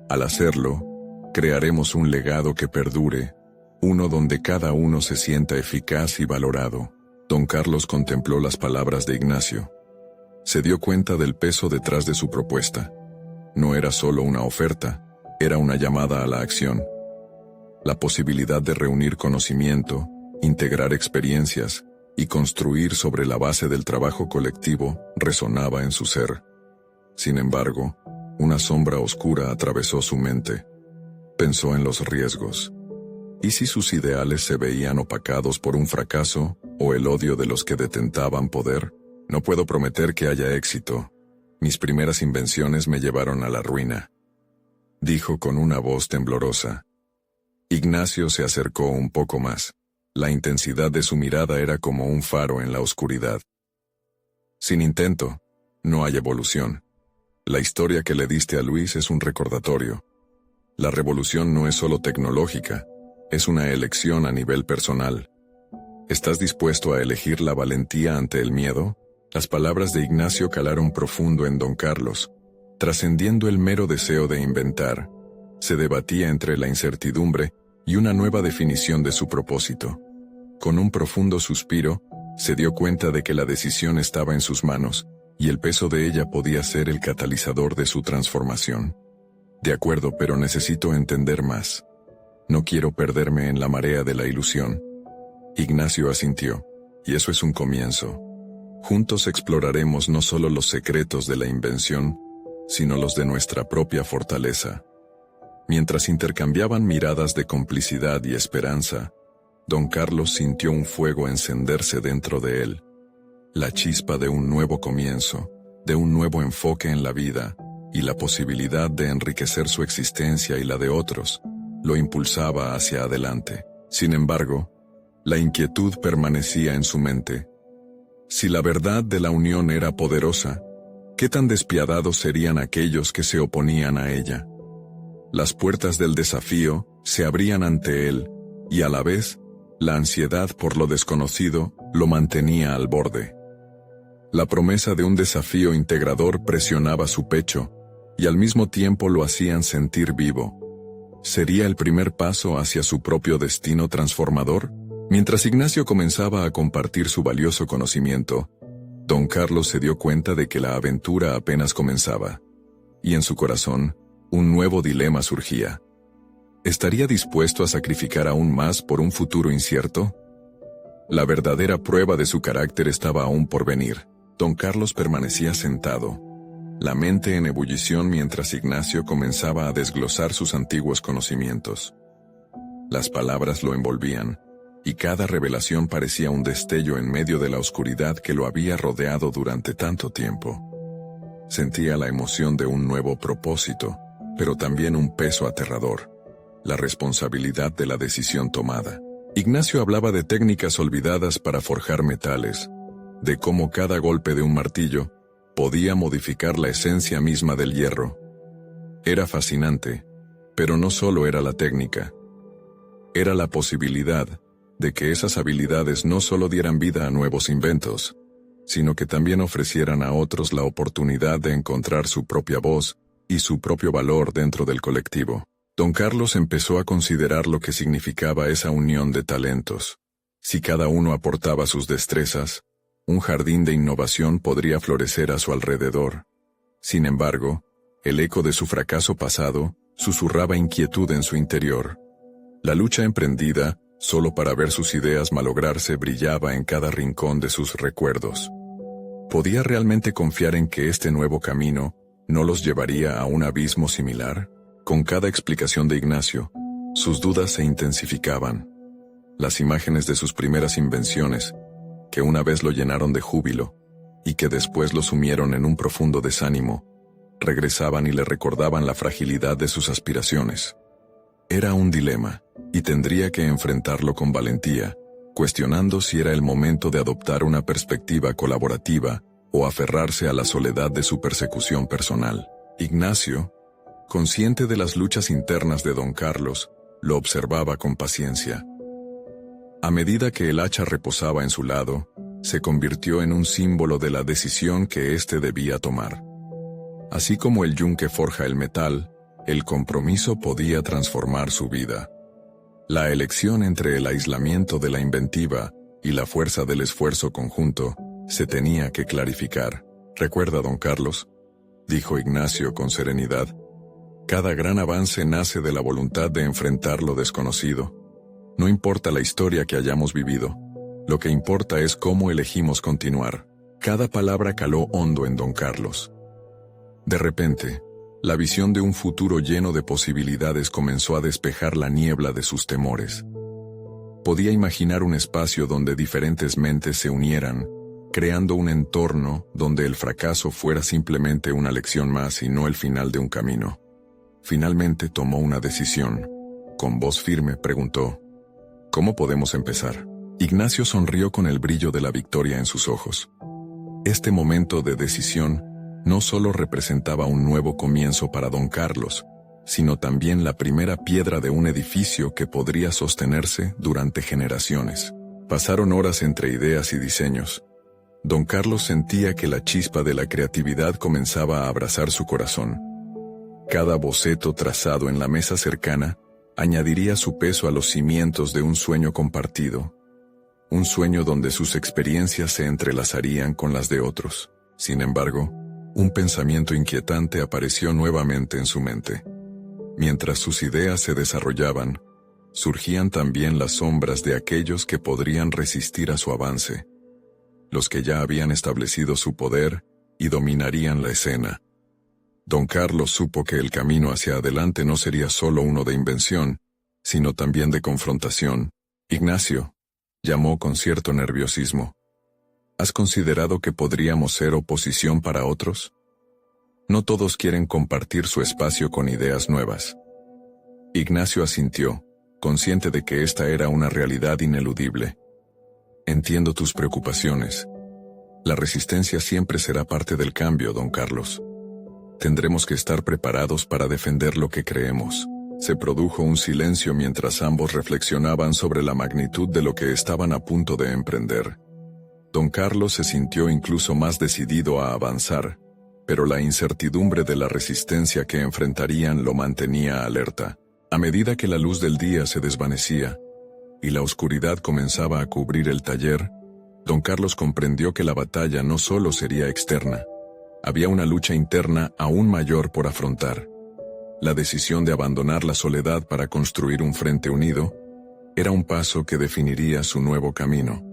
Al hacerlo, crearemos un legado que perdure, uno donde cada uno se sienta eficaz y valorado». Don Carlos contempló las palabras de Ignacio. Se dio cuenta del peso detrás de su propuesta. No era solo una oferta, era una llamada a la acción. La posibilidad de reunir conocimiento, integrar experiencias y construir sobre la base del trabajo colectivo resonaba en su ser. Sin embargo, una sombra oscura atravesó su mente. Pensó en los riesgos. ¿Y si sus ideales se veían opacados por un fracaso o el odio de los que detentaban poder? «No puedo prometer que haya éxito. Mis primeras invenciones me llevaron a la ruina», dijo con una voz temblorosa. Ignacio se acercó un poco más. La intensidad de su mirada era como un faro en la oscuridad. «Sin intento, no hay evolución. La historia que le diste a Luis es un recordatorio. La revolución no es solo tecnológica, es una elección a nivel personal. ¿Estás dispuesto a elegir la valentía ante el miedo?» Las palabras de Ignacio calaron profundo en don Carlos. Trascendiendo el mero deseo de inventar, se debatía entre la incertidumbre y una nueva definición de su propósito. Con un profundo suspiro, se dio cuenta de que la decisión estaba en sus manos, y el peso de ella podía ser el catalizador de su transformación. «De acuerdo, pero necesito entender más. No quiero perderme en la marea de la ilusión». Ignacio asintió. «Y eso es un comienzo. Juntos exploraremos no solo los secretos de la invención, sino los de nuestra propia fortaleza». Mientras intercambiaban miradas de complicidad y esperanza, don Carlos sintió un fuego encenderse dentro de él. La chispa de un nuevo comienzo, de un nuevo enfoque en la vida, y la posibilidad de enriquecer su existencia y la de otros lo impulsaba hacia adelante. Sin embargo, la inquietud permanecía en su mente. Si la verdad de la unión era poderosa, ¿qué tan despiadados serían aquellos que se oponían a ella? Las puertas del desafío se abrían ante él, y a la vez, la ansiedad por lo desconocido lo mantenía al borde. La promesa de un desafío integrador presionaba su pecho, y al mismo tiempo lo hacían sentir vivo. ¿Sería el primer paso hacia su propio destino transformador? Mientras Ignacio comenzaba a compartir su valioso conocimiento, don Carlos se dio cuenta de que la aventura apenas comenzaba, y en su corazón, un nuevo dilema surgía. ¿Estaría dispuesto a sacrificar aún más por un futuro incierto? La verdadera prueba de su carácter estaba aún por venir. Don Carlos permanecía sentado, la mente en ebullición mientras Ignacio comenzaba a desglosar sus antiguos conocimientos. Las palabras lo envolvían, y cada revelación parecía un destello en medio de la oscuridad que lo había rodeado durante tanto tiempo. Sentía la emoción de un nuevo propósito, pero también un peso aterrador, la responsabilidad de la decisión tomada. Ignacio hablaba de técnicas olvidadas para forjar metales, de cómo cada golpe de un martillo podía modificar la esencia misma del hierro. Era fascinante, pero no solo era la técnica. Era la posibilidad de que esas habilidades no solo dieran vida a nuevos inventos, sino que también ofrecieran a otros la oportunidad de encontrar su propia voz y su propio valor dentro del colectivo. Don Carlos empezó a considerar lo que significaba esa unión de talentos. Si cada uno aportaba sus destrezas, un jardín de innovación podría florecer a su alrededor. Sin embargo, el eco de su fracaso pasado susurraba inquietud en su interior. La lucha emprendida, solo para ver sus ideas malograrse, brillaba en cada rincón de sus recuerdos. ¿Podía realmente confiar en que este nuevo camino no los llevaría a un abismo similar? Con cada explicación de Ignacio, sus dudas se intensificaban. Las imágenes de sus primeras invenciones, que una vez lo llenaron de júbilo, y que después lo sumieron en un profundo desánimo, regresaban y le recordaban la fragilidad de sus aspiraciones. Era un dilema, y tendría que enfrentarlo con valentía, cuestionando si era el momento de adoptar una perspectiva colaborativa o aferrarse a la soledad de su persecución personal. Ignacio, consciente de las luchas internas de don Carlos, lo observaba con paciencia. A medida que el hacha reposaba en su lado, se convirtió en un símbolo de la decisión que éste debía tomar. Así como el yunque forja el metal, el compromiso podía transformar su vida. La elección entre el aislamiento de la inventiva y la fuerza del esfuerzo conjunto se tenía que clarificar. «¿Recuerda, don Carlos?», dijo Ignacio con serenidad. «Cada gran avance nace de la voluntad de enfrentar lo desconocido. No importa la historia que hayamos vivido, lo que importa es cómo elegimos continuar». Cada palabra caló hondo en don Carlos. De repente, la visión de un futuro lleno de posibilidades comenzó a despejar la niebla de sus temores. Podía imaginar un espacio donde diferentes mentes se unieran, creando un entorno donde el fracaso fuera simplemente una lección más y no el final de un camino. Finalmente tomó una decisión. Con voz firme preguntó: «¿Cómo podemos empezar?». Ignacio sonrió con el brillo de la victoria en sus ojos. Este momento de decisión no solo representaba un nuevo comienzo para don Carlos, sino también la primera piedra de un edificio que podría sostenerse durante generaciones. Pasaron horas entre ideas y diseños. Don Carlos sentía que la chispa de la creatividad comenzaba a abrazar su corazón. Cada boceto trazado en la mesa cercana añadiría su peso a los cimientos de un sueño compartido. Un sueño donde sus experiencias se entrelazarían con las de otros. Sin embargo, un pensamiento inquietante apareció nuevamente en su mente. Mientras sus ideas se desarrollaban, surgían también las sombras de aquellos que podrían resistir a su avance, los que ya habían establecido su poder y dominarían la escena. Don Carlos supo que el camino hacia adelante no sería solo uno de invención, sino también de confrontación. «Ignacio», llamó con cierto nerviosismo, «¿has considerado que podríamos ser oposición para otros?». No todos quieren compartir su espacio con ideas nuevas. Ignacio asintió, consciente de que esta era una realidad ineludible. Entiendo tus preocupaciones. La resistencia siempre será parte del cambio, don Carlos. Tendremos que estar preparados para defender lo que creemos. Se produjo un silencio mientras ambos reflexionaban sobre la magnitud de lo que estaban a punto de emprender. Don Carlos se sintió incluso más decidido a avanzar, pero la incertidumbre de la resistencia que enfrentarían lo mantenía alerta. A medida que la luz del día se desvanecía y la oscuridad comenzaba a cubrir el taller, don Carlos comprendió que la batalla no solo sería externa. Había una lucha interna aún mayor por afrontar. La decisión de abandonar la soledad para construir un frente unido era un paso que definiría su nuevo camino.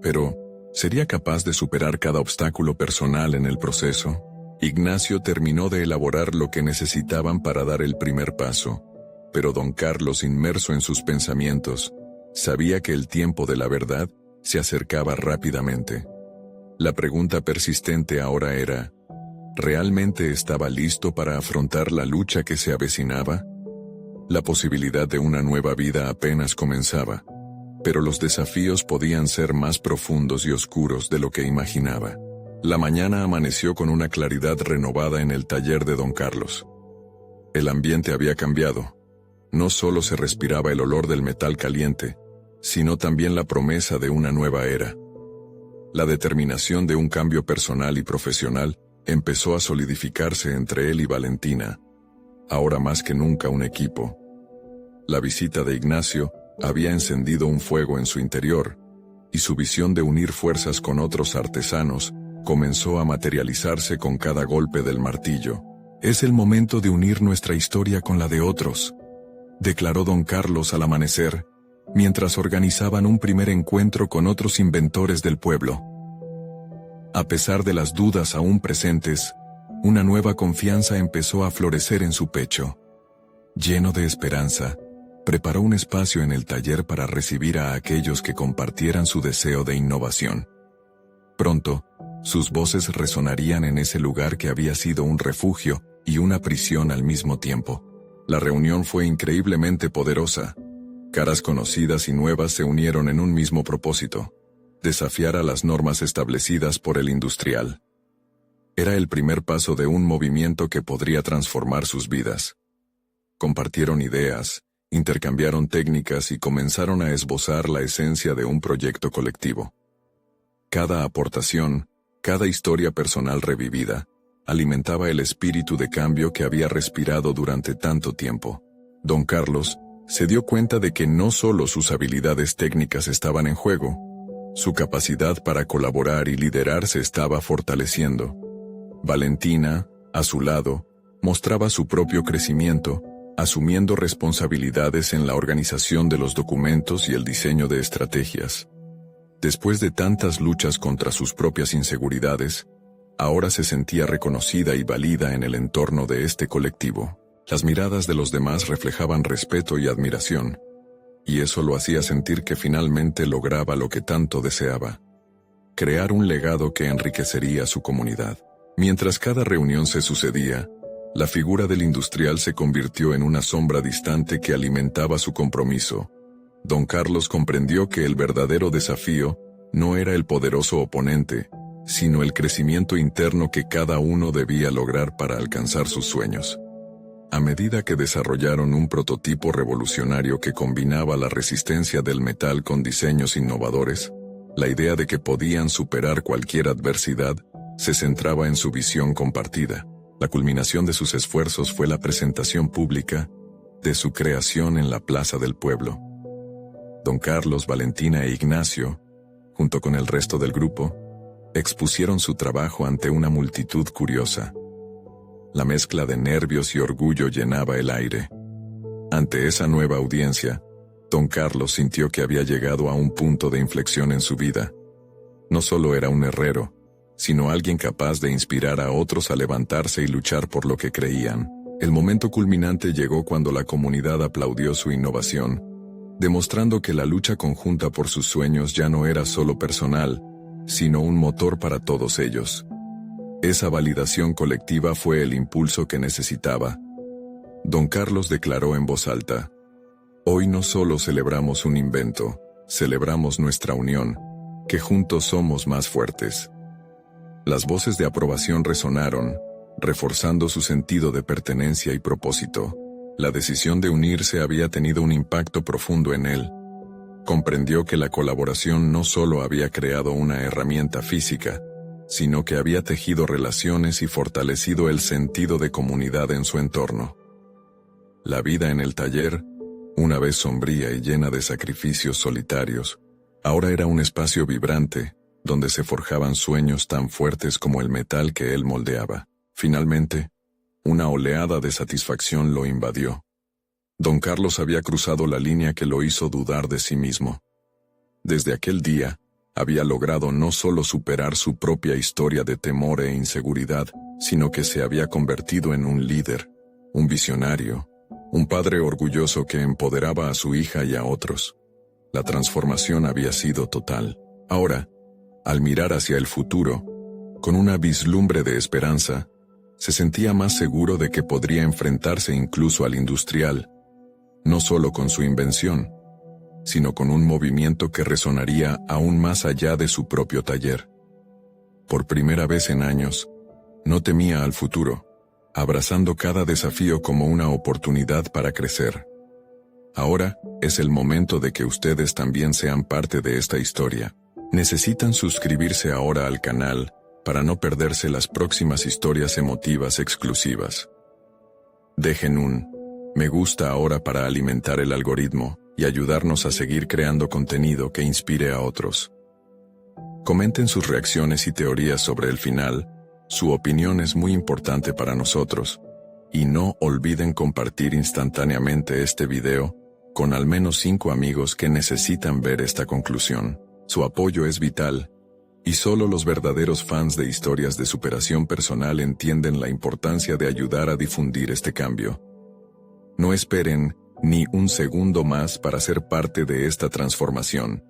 Pero, ¿sería capaz de superar cada obstáculo personal en el proceso? Ignacio terminó de elaborar lo que necesitaban para dar el primer paso, pero don Carlos, inmerso en sus pensamientos, sabía que el tiempo de la verdad se acercaba rápidamente. La pregunta persistente ahora era, ¿realmente estaba listo para afrontar la lucha que se avecinaba? La posibilidad de una nueva vida apenas comenzaba, pero los desafíos podían ser más profundos y oscuros de lo que imaginaba. La mañana amaneció con una claridad renovada en el taller de don Carlos. El ambiente había cambiado. No solo se respiraba el olor del metal caliente, sino también la promesa de una nueva era. La determinación de un cambio personal y profesional empezó a solidificarse entre él y Valentina, ahora más que nunca un equipo. La visita de Ignacio había encendido un fuego en su interior, y su visión de unir fuerzas con otros artesanos comenzó a materializarse con cada golpe del martillo. «Es el momento de unir nuestra historia con la de otros», declaró don Carlos al amanecer, mientras organizaban un primer encuentro con otros inventores del pueblo. A pesar de las dudas aún presentes, una nueva confianza empezó a florecer en su pecho. Lleno de esperanza, preparó un espacio en el taller para recibir a aquellos que compartieran su deseo de innovación. Pronto, sus voces resonarían en ese lugar que había sido un refugio y una prisión al mismo tiempo. La reunión fue increíblemente poderosa. Caras conocidas y nuevas se unieron en un mismo propósito: desafiar a las normas establecidas por el industrial. Era el primer paso de un movimiento que podría transformar sus vidas. Compartieron ideas, intercambiaron técnicas y comenzaron a esbozar la esencia de un proyecto colectivo. Cada aportación, cada historia personal revivida, alimentaba el espíritu de cambio que había respirado durante tanto tiempo. Don Carlos se dio cuenta de que no solo sus habilidades técnicas estaban en juego, su capacidad para colaborar y liderar se estaba fortaleciendo. Valentina, a su lado, mostraba su propio crecimiento, asumiendo responsabilidades en la organización de los documentos y el diseño de estrategias. Después de tantas luchas contra sus propias inseguridades, ahora se sentía reconocida y válida en el entorno de este colectivo. Las miradas de los demás reflejaban respeto y admiración, y eso lo hacía sentir que finalmente lograba lo que tanto deseaba: crear un legado que enriquecería su comunidad. Mientras cada reunión se sucedía, la figura del industrial se convirtió en una sombra distante que alimentaba su compromiso. Don Carlos comprendió que el verdadero desafío no era el poderoso oponente, sino el crecimiento interno que cada uno debía lograr para alcanzar sus sueños. A medida que desarrollaron un prototipo revolucionario que combinaba la resistencia del metal con diseños innovadores, la idea de que podían superar cualquier adversidad se centraba en su visión compartida. La culminación de sus esfuerzos fue la presentación pública de su creación en la plaza del pueblo. Don Carlos, Valentina e Ignacio, junto con el resto del grupo, expusieron su trabajo ante una multitud curiosa. La mezcla de nervios y orgullo llenaba el aire. Ante esa nueva audiencia, don Carlos sintió que había llegado a un punto de inflexión en su vida. No solo era un herrero, sino alguien capaz de inspirar a otros a levantarse y luchar por lo que creían. El momento culminante llegó cuando la comunidad aplaudió su innovación, demostrando que la lucha conjunta por sus sueños ya no era solo personal, sino un motor para todos ellos. Esa validación colectiva fue el impulso que necesitaba. Don Carlos declaró en voz alta: «Hoy no solo celebramos un invento, celebramos nuestra unión, que juntos somos más fuertes». Las voces de aprobación resonaron, reforzando su sentido de pertenencia y propósito. La decisión de unirse había tenido un impacto profundo en él. Comprendió que la colaboración no solo había creado una herramienta física, sino que había tejido relaciones y fortalecido el sentido de comunidad en su entorno. La vida en el taller, una vez sombría y llena de sacrificios solitarios, ahora era un espacio vibrante, donde se forjaban sueños tan fuertes como el metal que él moldeaba. Finalmente, una oleada de satisfacción lo invadió. Don Carlos había cruzado la línea que lo hizo dudar de sí mismo. Desde aquel día, había logrado no solo superar su propia historia de temor e inseguridad, sino que se había convertido en un líder, un visionario, un padre orgulloso que empoderaba a su hija y a otros. La transformación había sido total. Ahora, al mirar hacia el futuro, con una vislumbre de esperanza, se sentía más seguro de que podría enfrentarse incluso al industrial, no solo con su invención, sino con un movimiento que resonaría aún más allá de su propio taller. Por primera vez en años, no temía al futuro, abrazando cada desafío como una oportunidad para crecer. Ahora es el momento de que ustedes también sean parte de esta historia. Necesitan suscribirse ahora al canal para no perderse las próximas historias emotivas exclusivas. Dejen un me gusta ahora para alimentar el algoritmo y ayudarnos a seguir creando contenido que inspire a otros. Comenten sus reacciones y teorías sobre el final, su opinión es muy importante para nosotros, y no olviden compartir instantáneamente este video con al menos 5 amigos que necesitan ver esta conclusión. Su apoyo es vital, y solo los verdaderos fans de historias de superación personal entienden la importancia de ayudar a difundir este cambio. No esperen ni un segundo más para ser parte de esta transformación.